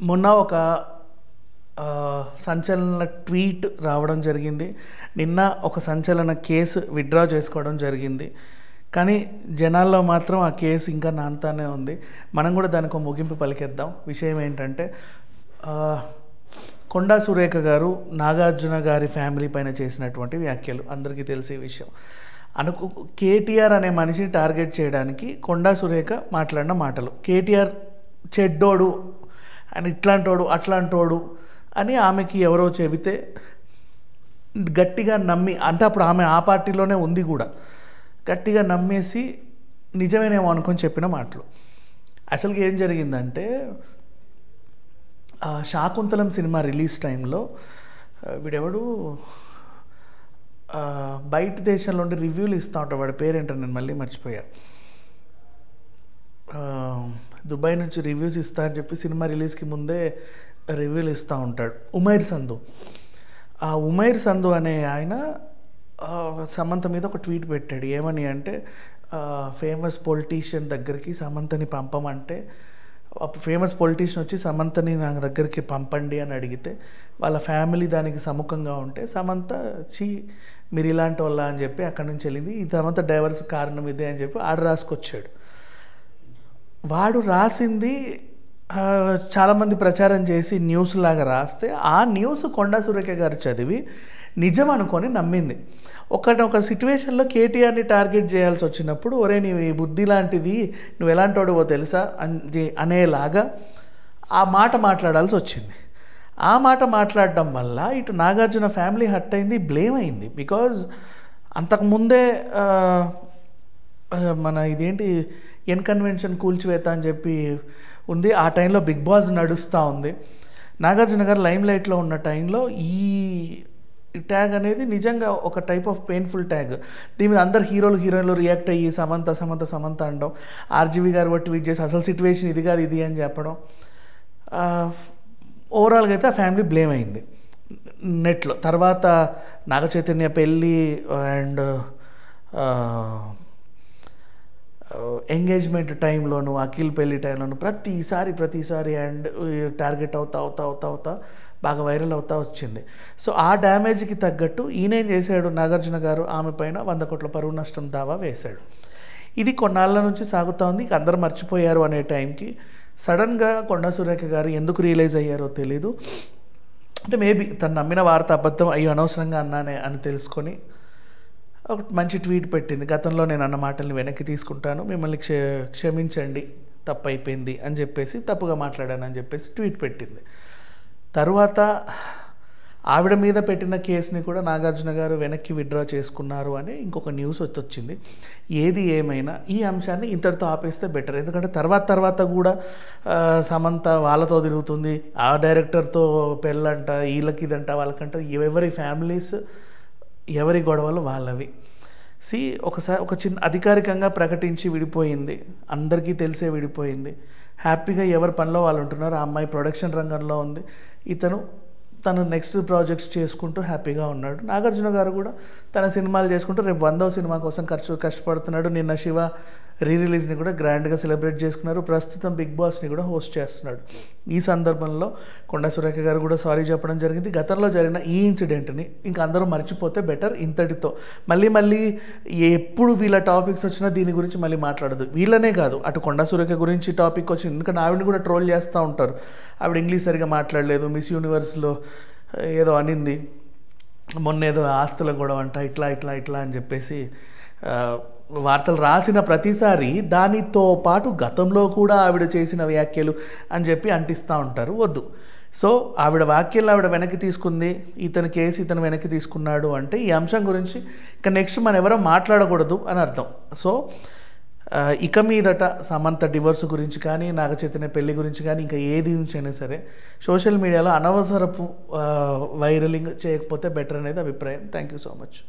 మొన్న ఒక సంచలన ట్వీట్ రావడం జరిగింది. నిన్న ఒక సంచలన కేసు విత్డ్రా చేసుకోవడం జరిగింది. కానీ జనాల్లో మాత్రం ఆ కేసు ఇంకా నానుతానే ఉంది. మనం కూడా దానికి ఒక ముగింపు పలికేద్దాం. విషయం ఏంటంటే, కొండా సురేఖ గారు నాగార్జున గారి ఫ్యామిలీ పైన చేసినటువంటి వ్యాఖ్యలు అందరికీ తెలిసే విషయం. కేటీఆర్ అనే మనిషిని టార్గెట్ చేయడానికి కొండా సురేఖ మాట్లాడిన మాటలు, కేటీఆర్ చెడ్డోడు అని, ఇట్లాంటోడు అట్లాంటోడు అని ఆమెకి ఎవరో చెబితే గట్టిగా నమ్మి, అంటే అప్పుడు ఆమె ఆ పార్టీలోనే ఉంది కూడా, గట్టిగా నమ్మేసి నిజమేనేమో అనుకొని చెప్పిన మాటలు. అసలుకి ఏం జరిగిందంటే, శాకుంతలం సినిమా రిలీజ్ టైంలో వీడెవడు బయట దేశంలో ఉండి రివ్యూలు ఇస్తూ ఉంటాడు, వాడి పేరేంటో నేను మళ్ళీ మర్చిపోయా. దుబాయ్ నుంచి రివ్యూస్ ఇస్తా అని చెప్పి సినిమా రిలీజ్కి ముందే రివ్యూలు ఇస్తూ ఉంటాడు, ఉమైర్ సంధు. ఆ ఉమైర్ సంధు అనే ఆయన సమంత మీద ఒక ట్వీట్ పెట్టాడు. ఏమని అంటే, ఫేమస్ పొలిటీషియన్ దగ్గరికి సమంతని పంపమంటే, ఫేమస్ పొలిటీషియన్ వచ్చి సమంతని నా దగ్గరికి పంపండి అని అడిగితే వాళ్ళ ఫ్యామిలీ దానికి సముఖంగా ఉంటే సమంత మీరు ఇలాంటి వాళ్ళ అని చెప్పి అక్కడి నుంచి వెళ్ళింది. ఈ సమంత డైవర్స్ కారణం ఇదే అని చెప్పి ఆడ రాసుకొచ్చాడు. వాడు రాసింది చాలామంది ప్రచారం చేసి న్యూస్ లాగా రాస్తే, ఆ న్యూస్ కొండా సురేఖ గారు చదివి నిజం అనుకొని నమ్మింది. ఒక సిచ్యువేషన్లో కేటీఆర్ని టార్గెట్ చేయాల్సి వచ్చినప్పుడు, ఒరే నీ బుద్ధి లాంటిది, నువ్వు ఎలాంటి వాడువో తెలుసా అనేలాగా ఆ మాట మాట్లాడాల్సి వచ్చింది. ఆ మాట మాట్లాడడం వల్ల ఇటు నాగార్జున ఫ్యామిలీ హర్ట్ అయింది, బ్లేమ్ అయింది. బికాజ్ అంతకుముందే మన ఇదేంటి కన్వెన్షన్ కూల్చివేత అని చెప్పి ఉంది. ఆ టైంలో బిగ్ బాస్ నడుస్తూ ఉంది. నాగార్జున గారు లైమ్ లైట్లో ఉన్న టైంలో ఈ ట్యాగ్ అనేది నిజంగా ఒక టైప్ ఆఫ్ పెయిన్ఫుల్ ట్యాగ్. దీని మీద అందరు హీరోలు రియాక్ట్ అయ్యి సమంత సమంత సమంత అనడం, ఆర్జీవి గారు బట్టి ట్వీట్ చేసి అసలు సిచ్యువేషన్ ఇది కాదు ఇది అని చెప్పడం, ఓవరాల్గా అయితే ఆ ఫ్యామిలీ బ్లేమ్ అయింది నెట్లో. తర్వాత నాగ చైతన్య పెళ్ళి అండ్ ఎంగేజ్మెంట్ టైంలోను, అఖిల్ పెళ్లి టైంలోను ప్రతిసారి అండ్ టార్గెట్ అవుతా బాగా వైరల్ అవుతా వచ్చింది. సో ఆ డ్యామేజ్కి తగ్గట్టు ఈయనేం చేశాడు, నాగార్జున గారు ఆమె పైన 100 కోట్ల పరువు నష్టం దావా వేశాడు. ఇది కొన్నాళ్ళ నుంచి సాగుతూ ఉంది. అందరు మర్చిపోయారు అనే టైంకి సడన్గా కొండా సురేఖ గారు ఎందుకు రియలైజ్ అయ్యారో తెలీదు. అంటే మేబీ తను నమ్మిన వార్త అబద్ధం, అయ్యో అనవసరంగా అన్నానే అని తెలుసుకొని ఒక మంచి ట్వీట్ పెట్టింది. గతంలో నేను అన్న మాటల్ని వెనక్కి తీసుకుంటాను, మిమ్మల్ని క్షమించండి, తప్పు అయిపోయింది అని చెప్పేసి, తప్పుగా మాట్లాడానని చెప్పేసి ట్వీట్ పెట్టింది. తరువాత ఆవిడ మీద పెట్టిన కేసుని కూడా నాగార్జున గారు వెనక్కి విత్డ్రా చేసుకున్నారు అని ఇంకొక న్యూస్ వచ్చింది. ఏది ఏమైనా ఈ అంశాన్ని ఇంతటితో ఆపేస్తే బెటర్. ఎందుకంటే తర్వాత కూడా సమంత వాళ్ళతో తిరుగుతుంది, ఆ డైరెక్టర్తో పెళ్ళంట, వీళ్ళకి ఇదంట వాళ్ళకంట, ఎవరి ఫ్యామిలీస్ ఎవరి గొడవలు వాళ్ళవి. ఒకసారి ఒక చిన్న అధికారికంగా ప్రకటించి విడిపోయింది, అందరికీ తెలిసే విడిపోయింది. హ్యాపీగా ఎవరి పనిలో వాళ్ళు ఉంటున్నారు. ఆ అమ్మాయి ప్రొడక్షన్ రంగంలో ఉంది, తను నెక్స్ట్ ప్రాజెక్ట్స్ చేసుకుంటూ హ్యాపీగా ఉన్నాడు. నాగార్జున గారు కూడా తన సినిమాలు చేసుకుంటూ రేపు 100వ సినిమా కోసం కష్టపడుతున్నాడు. నిన్న శివ రిలీజ్ని కూడా గ్రాండ్గా సెలబ్రేట్ చేసుకున్నారు. ప్రస్తుతం బిగ్ బాస్ని కూడా హోస్ట్ చేస్తున్నాడు. ఈ సందర్భంలో కొండా సురేఖ గారు కూడా సారీ చెప్పడం జరిగింది. గతంలో జరిగిన ఈ ఇన్సిడెంట్ని ఇంకా అందరూ మర్చిపోతే బెటర్. ఇంతటితో మళ్ళీ ఎప్పుడు వీళ్ళ టాపిక్స్ వచ్చినా దీని గురించి మళ్ళీ మాట్లాడదు. వీళ్ళనే కాదు, అటు కొండా సురేఖ గురించి టాపిక్ వచ్చింది, ఎందుకంటే ఆవిడని కూడా ట్రోల్ చేస్తూ ఉంటారు. ఆవిడ ఇంగ్లీష్ సరిగా మాట్లాడలేదు, మిస్ యూనివర్స్లో ఏదో అనింది, మొన్న ఏదో ఆస్తుల గొడవ అంట, ఇట్లా అని చెప్పేసి వార్తలు రాసిన ప్రతిసారి దానితో పాటు గతంలో కూడా ఆవిడ చేసిన వ్యాఖ్యలు అని చెప్పి అంటిస్తూ ఉంటారు. వద్దు. సో ఆవిడ వ్యాఖ్యలు ఆవిడ వెనక్కి తీసుకుంది, ఇతని కేసు ఇతను వెనక్కి తీసుకున్నాడు అంటే ఈ అంశం గురించి ఇక నెక్స్ట్ మనం ఎవరో మాట్లాడకూడదు అని అర్థం. సో ఇక మీదట సమంత డివోర్స్ గురించి కానీ, నాగ చైతన్య పెళ్లి గురించి కానీ, ఇంకా ఏది నుంచి అయినా సరే సోషల్ మీడియాలో అనవసరపు వైరలింగ్ చేయకపోతే బెటర్ అనేది అభిప్రాయం. Thank you so much.